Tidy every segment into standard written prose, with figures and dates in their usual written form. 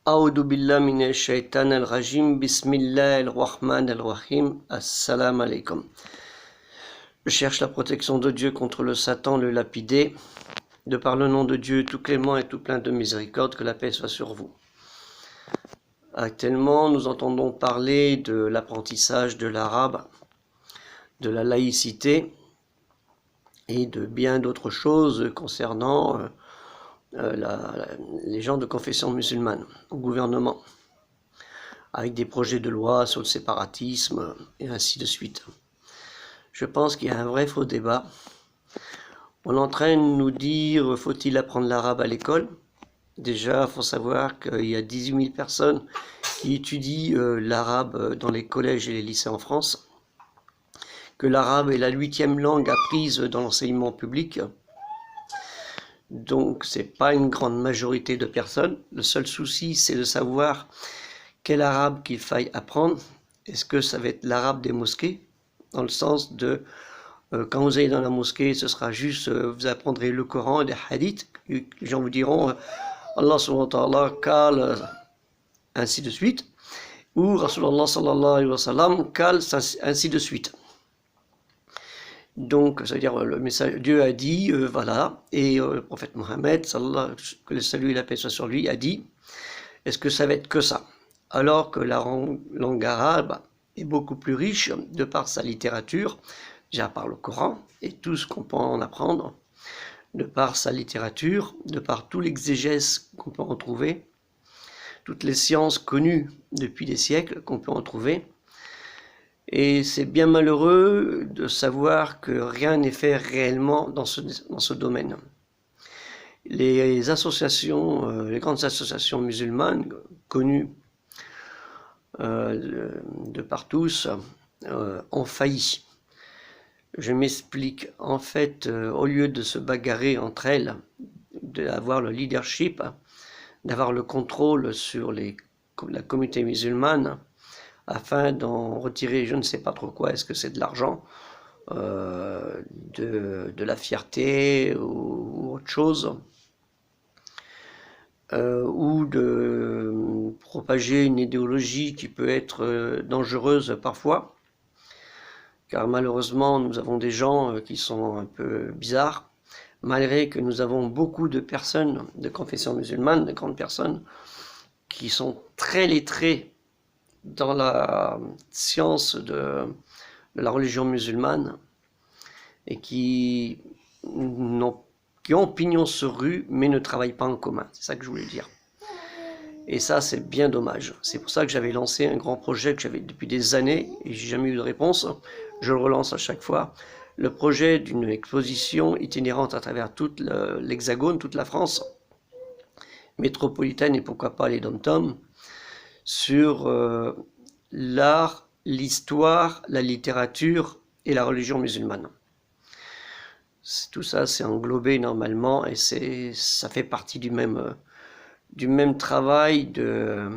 A'udhu billah minash shaitan al-rajim, bismillah ar-Rahman ar-Rahim, assalamu alaikum. Je cherche la protection de Dieu contre le Satan, le lapidé, de par le nom de Dieu tout clément et tout plein de miséricorde, que la paix soit sur vous. Actuellement, nous entendons parler de l'apprentissage de l'arabe, de la laïcité et de bien d'autres choses concernant les gens de confession musulmane au gouvernement, avec des projets de loi sur le séparatisme et ainsi de suite. Je pense qu'il y a un vrai faux débat. On est en train de nous dire, faut-il apprendre l'arabe à l'école? Déjà, il faut savoir qu'il y a 18 000 personnes qui étudient l'arabe dans les collèges et les lycées en France, que l'arabe est la 8e langue apprise dans l'enseignement public. Donc, c'est pas une grande majorité de personnes. Le seul souci, c'est de savoir quel arabe qu'il faille apprendre. Est-ce que ça va être l'arabe des mosquées? Dans le sens de, quand vous allez dans la mosquée, ce sera juste, vous apprendrez le Coran et des hadiths. Les gens vous diront, Allah subhanahu wa ta'ala kal, ainsi de suite. Ou Rasulullah sallallahu alayhi wa sallam kal, ainsi de suite. Donc, ça veut dire, le message, Dieu a dit, voilà, et le prophète Mohammed, que le salut et la paix soient sur lui, a dit, est-ce que ça va être que ça? Alors que la langue arabe est beaucoup plus riche de par sa littérature, déjà par le Coran, et tout ce qu'on peut en apprendre, de par sa littérature, de par tout l'exégèse qu'on peut en trouver, toutes les sciences connues depuis des siècles qu'on peut en trouver. Et c'est bien malheureux de savoir que rien n'est fait réellement dans ce domaine. Les associations, les grandes associations musulmanes connues de par tous, ont failli. Je m'explique. En fait, au lieu de se bagarrer entre elles, d'avoir le leadership, d'avoir le contrôle sur la communauté musulmane, afin d'en retirer je ne sais pas trop quoi, est-ce que c'est de l'argent, de la fierté ou autre chose, ou de propager une idéologie qui peut être dangereuse parfois, car malheureusement nous avons des gens qui sont un peu bizarres, malgré que nous avons beaucoup de personnes de confession musulmane, de grandes personnes, qui sont très lettrées dans la science de la religion musulmane et qui ont pignon sur rue mais ne travaillent pas en commun. C'est ça que je voulais dire. Et ça, c'est bien dommage. C'est pour ça que j'avais lancé un grand projet que j'avais depuis des années et j'ai jamais eu de réponse. Je le relance à chaque fois. Le projet d'une exposition itinérante à travers tout l'Hexagone, toute la France métropolitaine et pourquoi pas les dom-toms, sur l'art, l'histoire, la littérature et la religion musulmane. Tout ça, c'est englobé normalement et ça fait partie du même travail de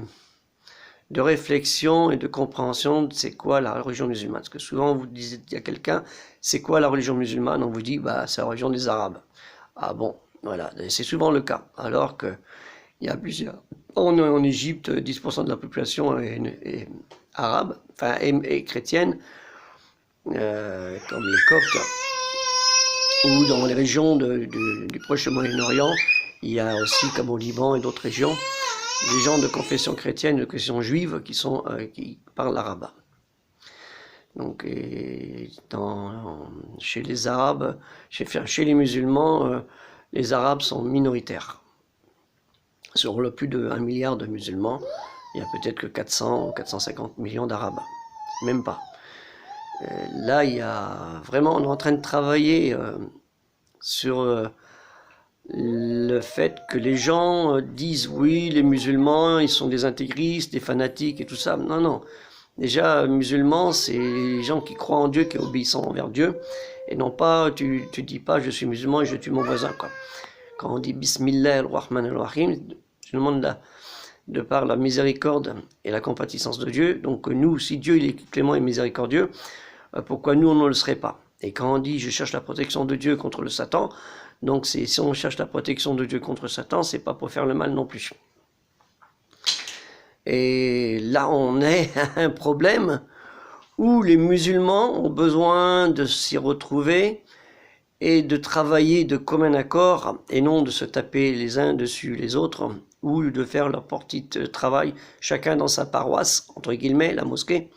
réflexion et de compréhension de c'est quoi la religion musulmane. Parce que souvent, vous dites à quelqu'un, c'est quoi la religion musulmane? On vous dit, bah, c'est la religion des Arabes. Ah bon, voilà, c'est souvent le cas. Alors que il y a plusieurs. En Égypte, 10% de la population est arabe, enfin, est chrétienne, comme les Coptes, ou dans les régions du Proche Moyen-Orient, il y a aussi, comme au Liban et d'autres régions, des gens de confession chrétienne, de confession juive, qui parlent l'arabe. Donc, chez les Arabes, chez les musulmans, les Arabes sont minoritaires. Sur le plus de 1 milliard de musulmans, il y a peut-être que 400 ou 450 millions d'Arabes. Même pas. Là, il y a vraiment, on est en train de travailler sur le fait que les gens disent oui, les musulmans, ils sont des intégristes, des fanatiques et tout ça. Non, non. Déjà, musulmans, c'est les gens qui croient en Dieu, qui sont obéissants envers Dieu. Et non pas, tu dis pas, je suis musulman et je tue mon voisin, quoi. Quand on dit Bismillah ar-Rahman ar-Rahim, je demande de par la miséricorde et la compatissance de Dieu, donc nous, si Dieu il est clément et miséricordieux, pourquoi nous on ne le serait pas? Et quand on dit je cherche la protection de Dieu contre le Satan, donc si on cherche la protection de Dieu contre Satan, c'est pas pour faire le mal non plus. Et là, on est à un problème où les musulmans ont besoin de s'y retrouver et de travailler de commun accord et non de se taper les uns dessus les autres ou de faire leur petit travail chacun dans sa paroisse, entre guillemets, la mosquée,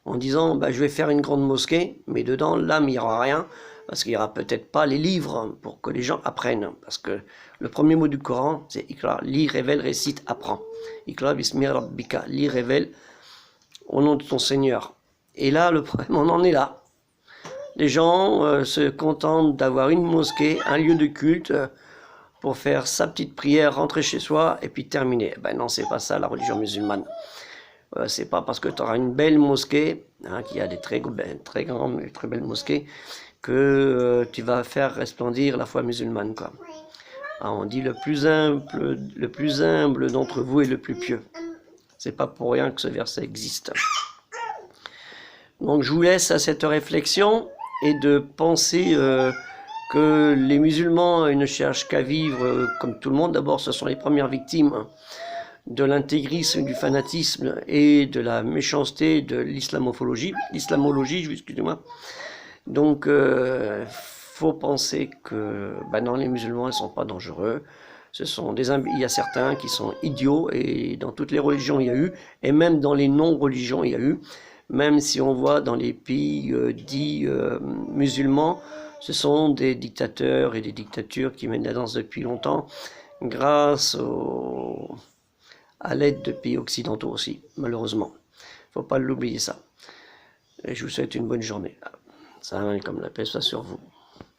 en disant je vais faire une grande mosquée, mais dedans, l'âme, il n'y aura rien, parce qu'il n'y aura peut-être pas les livres pour que les gens apprennent. Parce que le premier mot du Coran, c'est Iqra, lis, révèle, récite, apprends. Iqra bismi rabbika, lis, révèle au nom de ton Seigneur. Et là, le problème, on en est là. Les gens se contentent d'avoir une mosquée, un lieu de culte, pour faire sa petite prière, rentrer chez soi et puis terminer. Ben non, c'est pas ça la religion musulmane. C'est pas parce que tu auras une belle mosquée, qui a des très grandes et très belles mosquées, que tu vas faire resplendir la foi musulmane, quoi. On dit le plus humble d'entre vous est le plus pieux. C'est pas pour rien que ce verset existe. Donc je vous laisse à cette réflexion et de penser que les musulmans ne cherchent qu'à vivre comme tout le monde. D'abord, ce sont les premières victimes de l'intégrisme, du fanatisme et de la méchanceté de l'islamologie, excusez-moi. Donc, faut penser que non, les musulmans ne sont pas dangereux. Il y a certains qui sont idiots, et dans toutes les religions il y a eu, et même dans les non-religions il y a eu, même si on voit dans les pays dits musulmans, ce sont des dictateurs et des dictatures qui mènent la danse depuis longtemps, grâce à l'aide de pays occidentaux aussi, malheureusement. Il ne faut pas l'oublier ça. Et je vous souhaite une bonne journée. Salam alaikum, la paix soit sur vous.